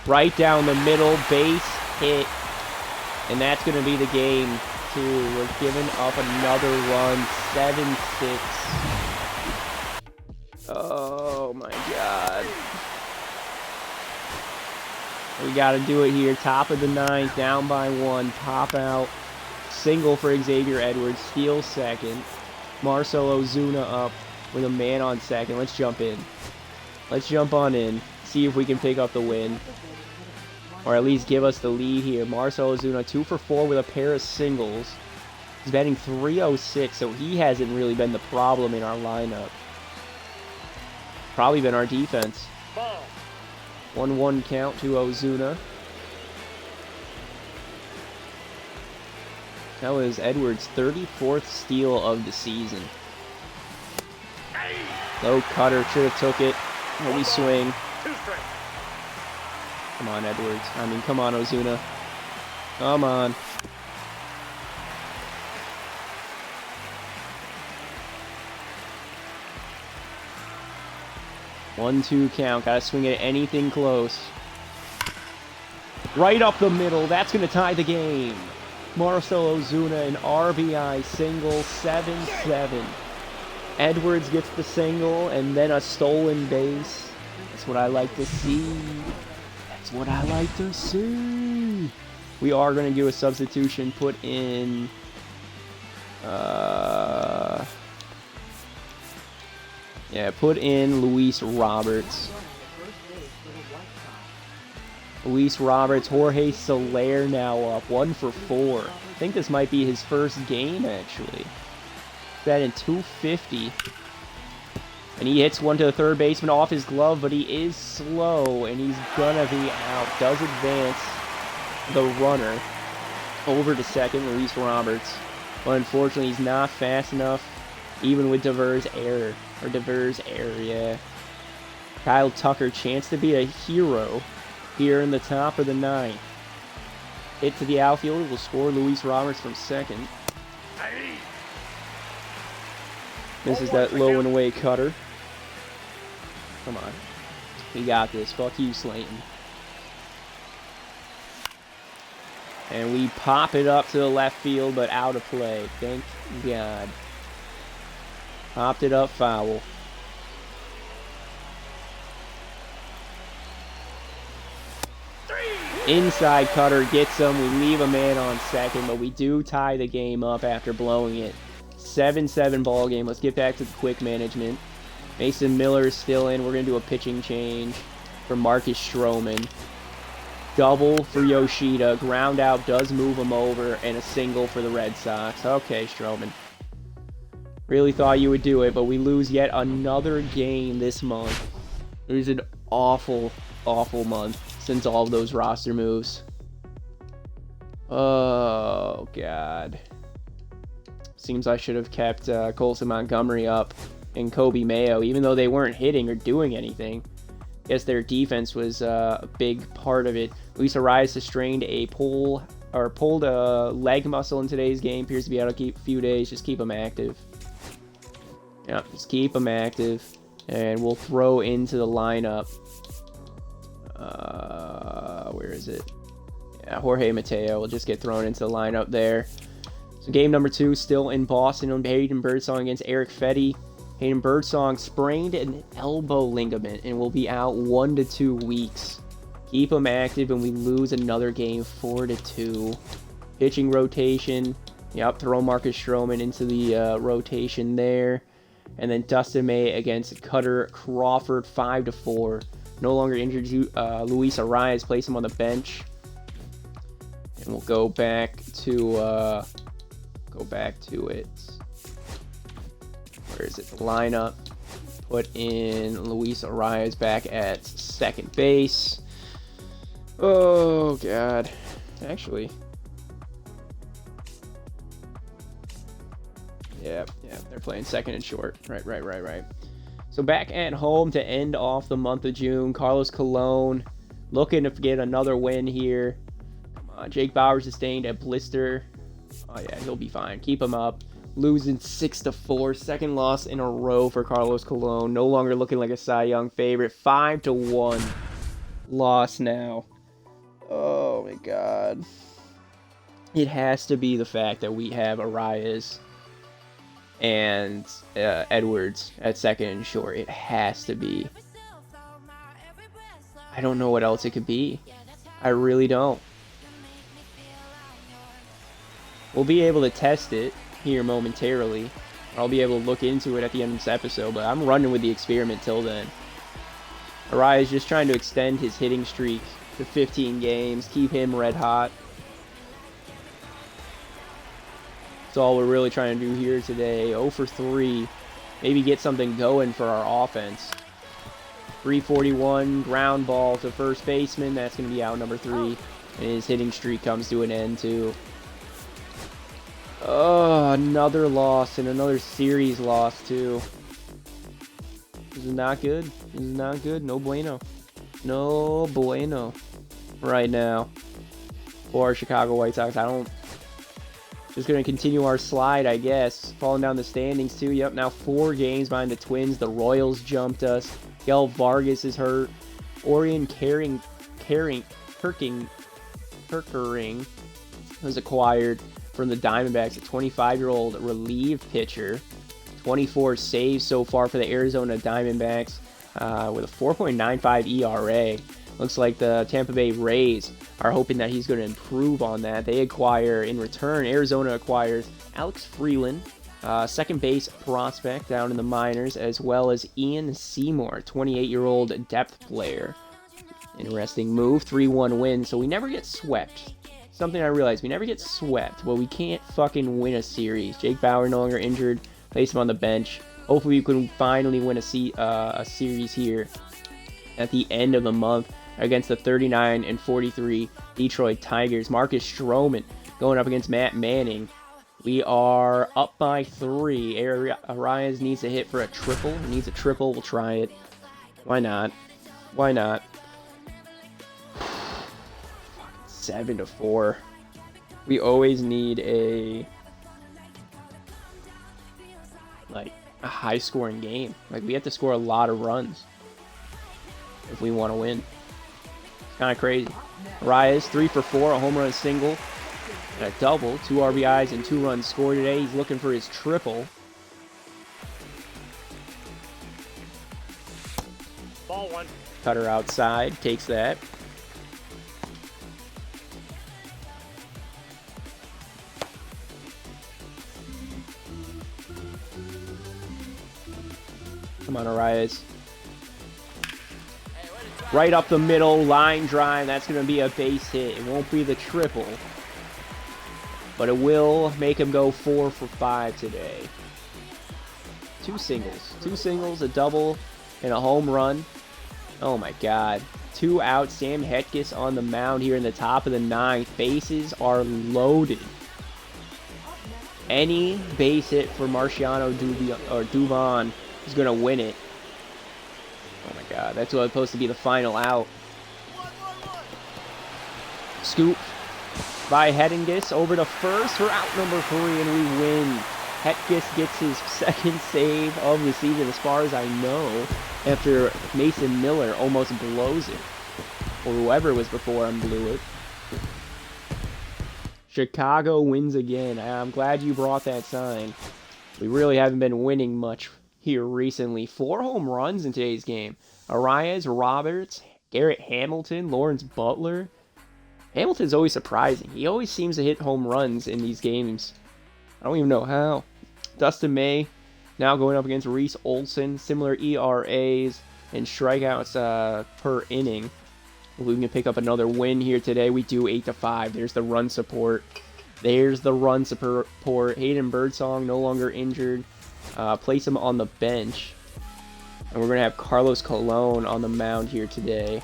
Right down the middle, base hit. And that's going to be the game, too. We're giving up another run, 7-6. Oh my god. We gotta do it here. Top of the 9th, down by 1. Pop out. Single for Xavier Edwards. Steals second. Marcell Ozuna up with a man on second. Let's jump in. Let's jump on in. See if we can pick up the win. Or at least give us the lead here. Marcell Ozuna 2 for 4 with a pair of singles. He's batting .306, so he hasn't really been the problem in our lineup. Probably been our defense. 1-1 count to Ozuna. That was Edwards' 34th steal of the season. Low cutter, should have took it. But we swing. Come on, Edwards. I mean, come on, Ozuna. Come on. One-two count. Gotta swing it at anything close. Right up the middle. That's gonna tie the game. Marcell Ozuna, an RBI single, 7-7. Edwards gets the single, and then a stolen base. That's what I like to see. That's what I like to see. We are going to do a substitution. Put in... put in Luis Roberts. Luis Roberts, Jorge Soler now up, 1 for 4. I think this might be his first game, actually. That in 250. And he hits one to the third baseman off his glove, but he is slow, and he's gonna be out. Does advance the runner over to second, Luis Roberts. But unfortunately, he's not fast enough, even with Devers' error. Or Devers' error, yeah. Kyle Tucker, chance to be a hero here in the top of the ninth. Hit to the outfield will score Luis Roberts from second. This is that low and away cutter. Come on. We got this. Fuck you, Slayton. And we pop it up to the left field, but out of play. Thank God. Popped it up foul. Inside cutter gets him. We leave a man on second, but we do tie the game up after blowing it. 7-7 ball game. Let's get back to the quick management. Mason Miller is still in. We're going to do a pitching change for Marcus Stroman. Double for Yoshida. Ground out does move him over, and a single for the Red Sox. Okay, Stroman. Really thought you would do it, but we lose yet another game this month. It was an awful, awful month since all of those roster moves. Oh, God. Seems I should have kept Colson Montgomery up and Kobe Mayo, even though they weren't hitting or doing anything. Guess their defense was a big part of it. Luis Arraez sustained pulled a leg muscle in today's game. Appears to be out a few days. Just keep him active. Yeah, just keep him active. And we'll throw into the lineup. Where is it? Yeah, Jorge Mateo will just get thrown into the lineup there. So game number 2 still in Boston. Hayden Birdsong against Erick Fedde. Hayden Birdsong sprained an elbow ligament and will be out 1 to 2 weeks. Keep him active, and we lose another game 4-2. Pitching rotation. Yep, throw Marcus Stroman into the rotation there. And then Dustin May against Cutter Crawford, 5-4. No longer injured. Luis Arraez, place him on the bench. And we'll go back to it. Where is it? The lineup. Put in Luis Arraez back at second base. Oh, God. Actually. Yeah, they're playing second and short. Right. So back at home to end off the month of June. Carlos Colon looking to get another win here. Come on, Jake Bauer sustained a blister. Oh, yeah, he'll be fine. Keep him up. Losing 6-4. Second loss in a row for Carlos Colon. No longer looking like a Cy Young favorite. 5-1 loss now. Oh, my God. It has to be the fact that we have Arraez and Edwards at second and short. It has to be. I don't know what else it could be. I really don't. We'll be able to test it here momentarily. I'll be able to look into it at the end of this episode, but I'm running with the experiment till then. Arraez just trying to extend his hitting streak to 15 games, keep him red hot. That's all we're really trying to do here today. 0 for 3. Maybe get something going for our offense. 341, ground ball to first baseman. That's going to be out number 3. And his hitting streak comes to an end, too. Oh, another loss and another series loss, too. This is not good. This is not good. No bueno. No bueno right now for our Chicago White Sox. Just going to continue our slide, I guess. Falling down the standings, too. Yep, now 4 games behind the Twins. The Royals jumped us. Gel Vargas is hurt. Orion Perkering was acquired from the Diamondbacks, a 25-year-old relief pitcher. 24 saves so far for the Arizona Diamondbacks with a 4.95 ERA. Looks like the Tampa Bay Rays are hoping that he's going to improve on that. They acquire, in return, Arizona acquires Alex Freeland, second base prospect down in the minors, as well as Ian Seymour, 28-year-old depth player. Interesting move, 3-1 win, so we never get swept. Something I realized, we never get swept, but we can't fucking win a series. Jake Bauer no longer injured, place him on the bench. Hopefully we can finally win a series here at the end of the month against the 39-43 Detroit Tigers. Marcus Stroman going up against Matt Manning. We are up by 3. Arias needs to hit for a triple. He needs a triple. We'll try it. Why not? Why not? 7-4. We always need a high-scoring game. Like, we have to score a lot of runs if we want to win. It's kind of crazy. Arias, 3 for 4, a home run single, and a double. 2 RBIs and 2 runs scored today. He's looking for his triple. Ball 1. Cutter outside, takes that. Come on, Arias. Right up the middle, line drive. That's going to be a base hit. It won't be the triple, but it will make him go 4 for 5 today. 2 singles, a double, and a home run. Oh my God. 2 outs. Sam Hetkus on the mound here in the top of the 9th. Bases are loaded. Any base hit for Marciano Dubon is going to win it. Oh my God, that's what's supposed to be the final out. Scoop by Hetkus over to first for out number 3, and we win. Hetkus gets his second save of the season, as far as I know, after Mason Miller almost blows it. Or whoever was before him blew it. Chicago wins again. I'm glad you brought that sign. We really haven't been winning much here recently. 4 home runs in today's game. Arias, Roberts, Garrett Hamilton, Lawrence Butler. Hamilton's always surprising. He always seems to hit home runs in these games. I don't even know how. Dustin May now going up against Reese Olson. Similar ERAs and strikeouts per inning. If we can pick up another win here today, we do 8-5. There's the run support. There's the run support. Hayden Birdsong no longer injured. Place him on the bench. And we're going to have Carlos Colon on the mound here today.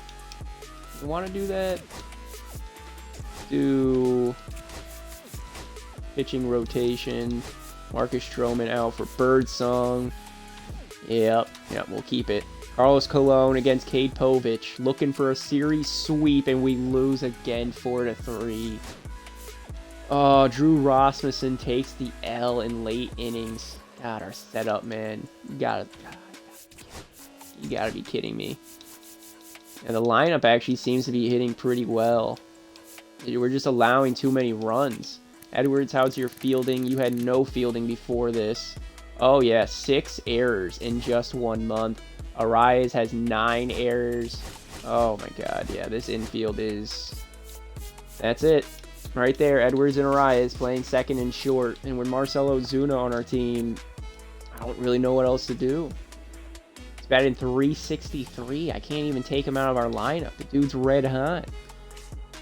You want to do that? Do pitching rotation. Marcus Stroman out for Birdsong. Yep, we'll keep it. Carlos Colon against Cade Povich. Looking for a series sweep, and we lose again 4-3. Oh, Drew Rasmussen takes the L in late innings. God, our setup, man. You gotta be kidding me. And the lineup actually seems to be hitting pretty well. We're just allowing too many runs. Edwards, how's your fielding? You had no fielding before this. Oh yeah, 6 errors in just 1 month. Arias has 9 errors. Oh my God, yeah, this infield is... That's it. Right there, Edwards and Arias playing second and short. And with Marcell Ozuna on our team, I don't really know what else to do. He's batting .363. I can't even take him out of our lineup. The dude's red hot.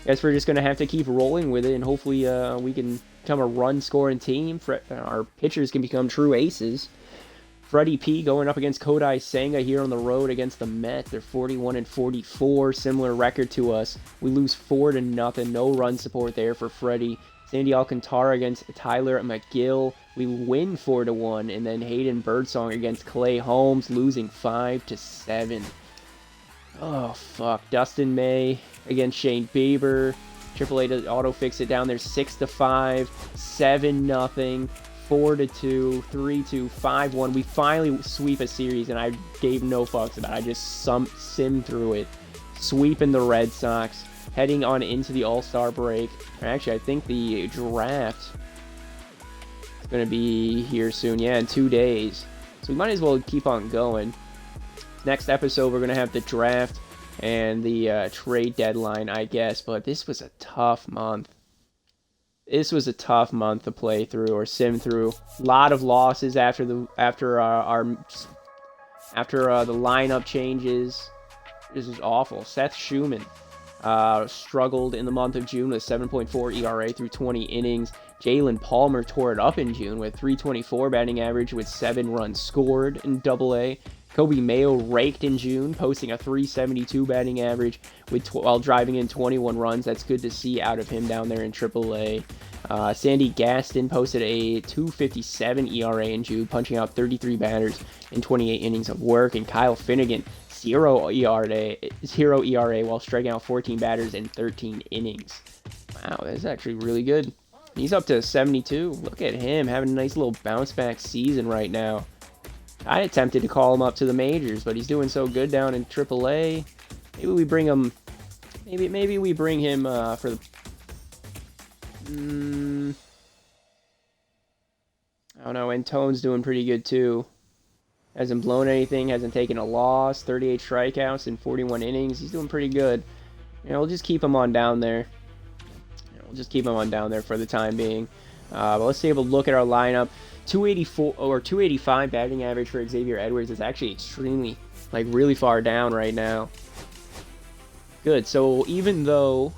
Guess we're just going to have to keep rolling with it, and hopefully we can become a run-scoring team. Our pitchers can become true aces. Freddie P going up against Kodai Senga here on the road against the Mets. They're 41-44, similar record to us. We lose 4-0, no run support there for Freddie. Sandy Alcantara against Tyler McGill. We win 4-1, and then Hayden Birdsong against Clay Holmes, losing 5-7. Oh, fuck. Dustin May against Shane Bieber. AAA to auto-fix it down there, 6-5, 7-0. 4-2, 3-2, 5-1. We finally sweep a series, and I gave no fucks about it. I just simmed through it. Sweeping the Red Sox, heading on into the All-Star break. Actually, I think the draft going to be here soon. Yeah, in 2 days. So we might as well keep on going. Next episode, we're going to have the draft and the trade deadline, I guess. But this was a tough month. This was a tough month to play through or sim through. A lot of losses after the lineup changes. This is awful. Seth Schumann struggled in the month of June with 7.4 ERA through 20 innings. Jalen Palmer tore it up in June with 324 batting average with 7 runs scored in Double-A. Kobe Mayo raked in June, posting a 372 batting average while driving in 21 runs. That's good to see out of him down there in Triple-A. Sandy Gaston posted a 2.57 ERA in June, punching out 33 batters in 28 innings of work. And Kyle Finnegan, 0 ERA while striking out 14 batters in 13 innings. Wow, that's actually really good. He's up to 72. Look at him having a nice little bounce back season right now. I attempted to call him up to the majors, but he's doing so good down in AAA. Maybe we bring him. Maybe we bring him for the. I don't know. Antone's doing pretty good too. Hasn't blown anything. Hasn't taken a loss. 38 strikeouts in 41 innings. He's doing pretty good. We'll just keep him on down there. We'll just keep him on down there for the time being. But let's take a look at our lineup. 284 or 285 batting average for Xavier Edwards is actually extremely, really far down right now. Good. So even though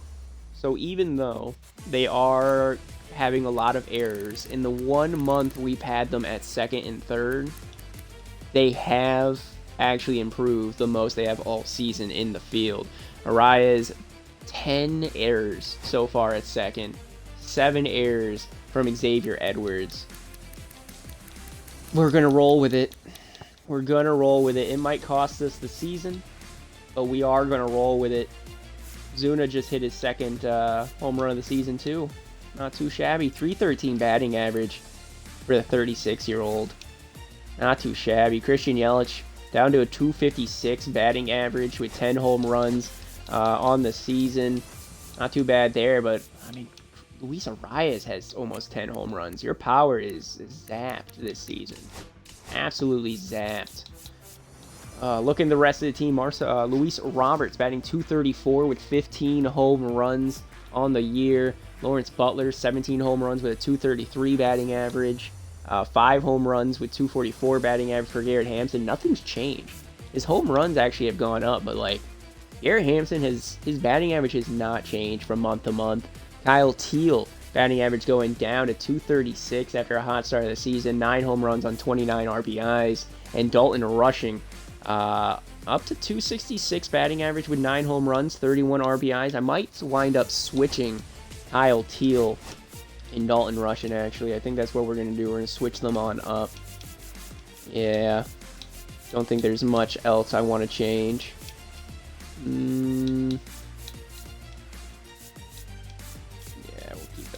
they are having a lot of errors, in the 1 month we've had them at second and third, they have actually improved the most they have all season in the field. Arias, 10 errors so far at second, 7 errors from Xavier Edwards. We're going to roll with it. It might cost us the season, but we are going to roll with it. Zuna just hit his second home run of the season, too. Not too shabby. 313 batting average for the 36-year-old. Not too shabby. Christian Yelich down to a 256 batting average with 10 home runs on the season. Not too bad there, but, Luis Arias has almost 10 home runs. Your power is zapped this season. Absolutely zapped. Looking at the rest of the team, Luis Roberts batting 234 with 15 home runs on the year. Lawrence Butler, 17 home runs with a 233 batting average. 5 home runs with 244 batting average for Garrett Hampson. Nothing's changed. His home runs actually have gone up, but Garrett Hampson, his batting average has not changed from month to month. Kyle Teel, batting average going down to 236 after a hot start of the season. 9 home runs on 29 RBIs. And Dalton Rushing, up to 266 batting average with 9 home runs, 31 RBIs. I might wind up switching Kyle Teel and Dalton Rushing, actually. I think that's what we're going to do. We're going to switch them on up. Yeah. Don't think there's much else I want to change.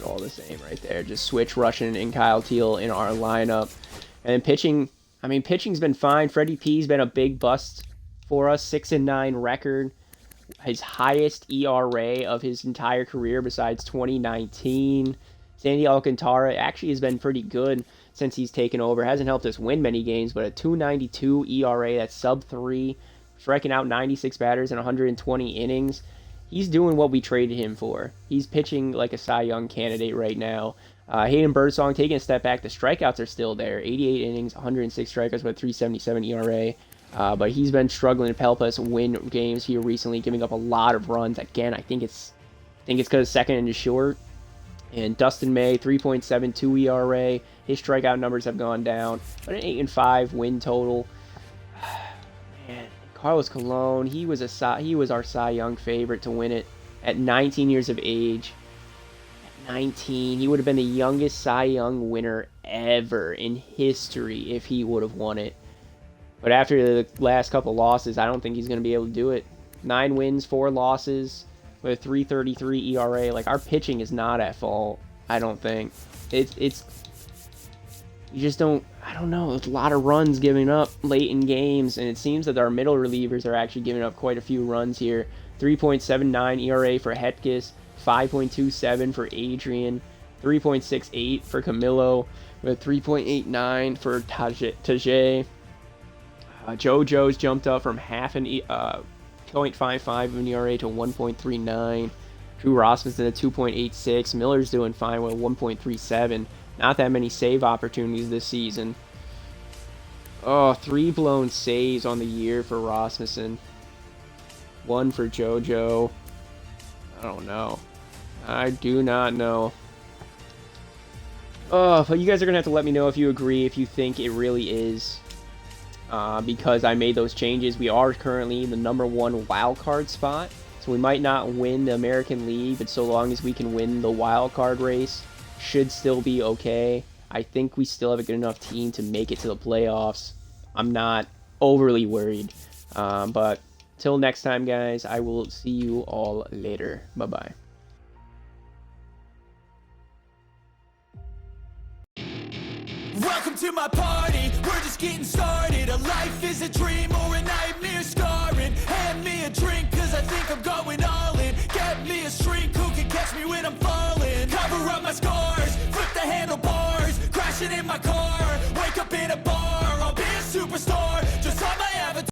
All the same right there. Just switch Rushing and Kyle Teel in our lineup. And pitching, pitching's been fine. Freddie P's been a big bust for us. 6-9 record. His highest ERA of his entire career besides 2019. Sandy Alcantara actually has been pretty good since he's taken over. Hasn't helped us win many games, but a 2.92 ERA, that's sub 3. Striking out 96 batters in 120 innings. He's doing what we traded him for. He's pitching like a Cy Young candidate right now. Hayden Birdsong taking a step back. The strikeouts are still there. 88 innings, 106 strikeouts with a 3.77 ERA. But he's been struggling to help us win games here recently, giving up a lot of runs. Again, I think it's because second and is short. And Dustin May, 3.72 ERA. His strikeout numbers have gone down, but an 8-5 win total. Man. Carlos Colon, he was our Cy Young favorite to win it at 19 years of age. At 19, he would have been the youngest Cy Young winner ever in history if he would have won it. But after the last couple losses, I don't think he's going to be able to do it. 9 wins, 4 losses with a 3.33 ERA. Our pitching is not at fault, I don't think. It's you just don't, I don't know, there's a lot of runs given up late in games, and it seems that our middle relievers are actually giving up quite a few runs here. 3.79 ERA for Hetkus, 5.27 for Adrian, 3.68 for Camilo. with 3.89 for Tajay. JoJo's jumped up from half an 0.55 of an ERA to 1.39. Drew Rasmussen at 2.86. Miller's doing fine with 1.37. Not that many save opportunities this season. Oh, 3 blown saves on the year for Rasmussen. 1 for JoJo. I don't know. I do not know. Oh, but you guys are going to have to let me know if you agree, if you think it really is. Because I made those changes. We are currently the #1 wild card spot. So we might not win the American League, but so long as we can win the wild card race, should still be okay. I think we still have a good enough team to make it to the playoffs. I'm not overly worried. But till next time, guys, I will see you all later. Bye-bye. Welcome to my party, we're just getting started. A life is a dream or a nightmare scarring. Hand me a drink cause I think I'm going all in. Get me a shrink who can catch me when I'm falling. Cover up my scars, flip the handlebars. Crashing in my car, wake up in a bar. I'll be a superstar, just on my